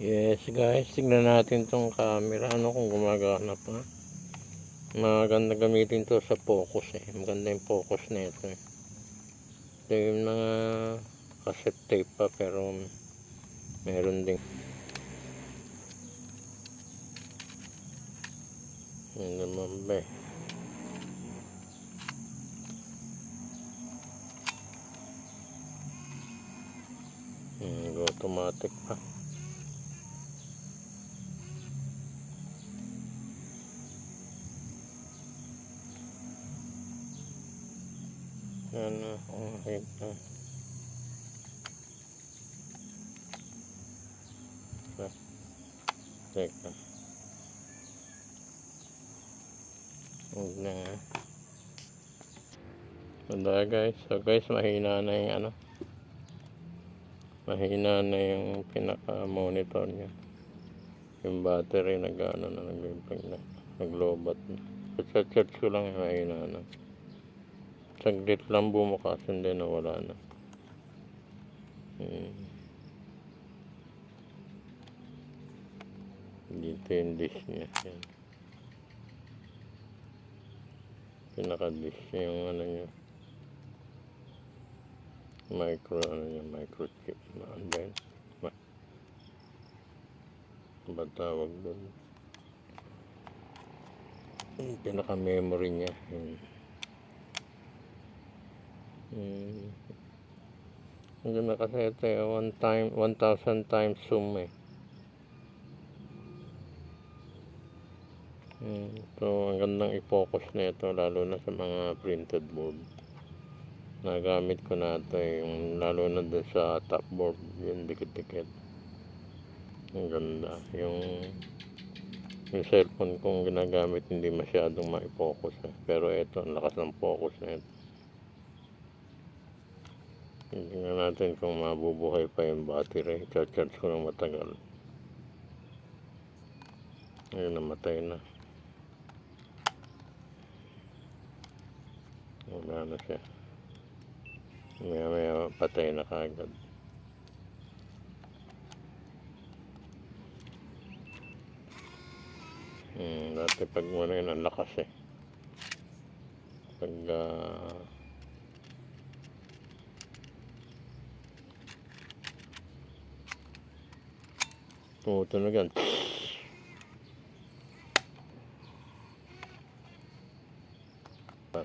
Yes guys, tignan natin tong camera. Ano kung gumagana pa. Maganda gamitin to sa focus eh. Maganda yung focus nito eh. Ito yung mga cassette tape pa pero meron din. Yun naman ba eh. Automatic pa. Ano, okay pa. Teka. Huwag na nga. Wala guys. So guys, mahina na yung ano. Mahina na yung pinaka monitor nya. Yung battery nag-ano na naglobat na. Sa charge ko lang mahina na. Saglit lang bumukas hindi nawala na. Dito yung dish nya. Yan. Pinaka dish yung ano nya. Microchip. And then, ba tawag doon? Pinaka memory nya. Ang ganda kasi ito 1,000 times zoom eh. So ang gandang i-focus na ito lalo na sa mga printed board. Nagamit ko na ito yung lalo na doon sa top board, yung dikit-dikit. Ang ganda. Yung cellphone kong ginagamit hindi masyadong ma-focus eh. Pero ito ang lakas ng focus na ito. Tingnan natin kung mabubuhay pa yung battery. Charge ko ng matagal. Ayun, namatay na. Wala na siya. Maya patay na kagad. Dati pag muna yun ang lakas eh. Pag tumutunog yan.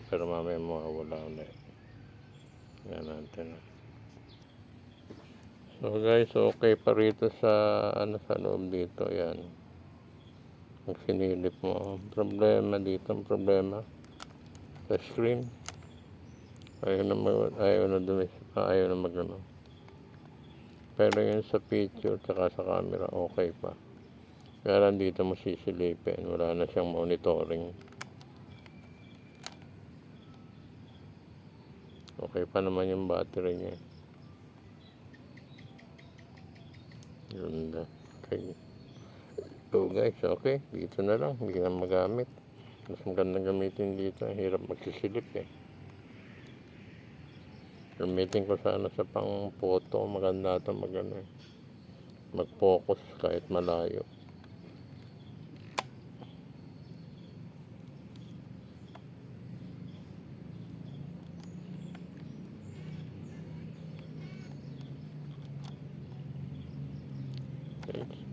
Pero mamaya mawawala ulit. Yan natin. So guys, okay pa rito sa sa loob dito. Yan. Pag sinilip mo, problema dito, problema sa screen. Ayaw na magano. Pero yun sa picture tsaka sa camera okay pa. Kaya lang dito mo sisilipin, wala na siyang monitoring. Okay pa naman yung battery niya. Ganda. Okay. So guys, okay. Dito na lang. Hindi na magamit. Mas magandang gamitin dito. Hirap magsisilip eh. Gamitin ko sana sa pang photo. Maganda ito mag-focus kahit malayo. Okay.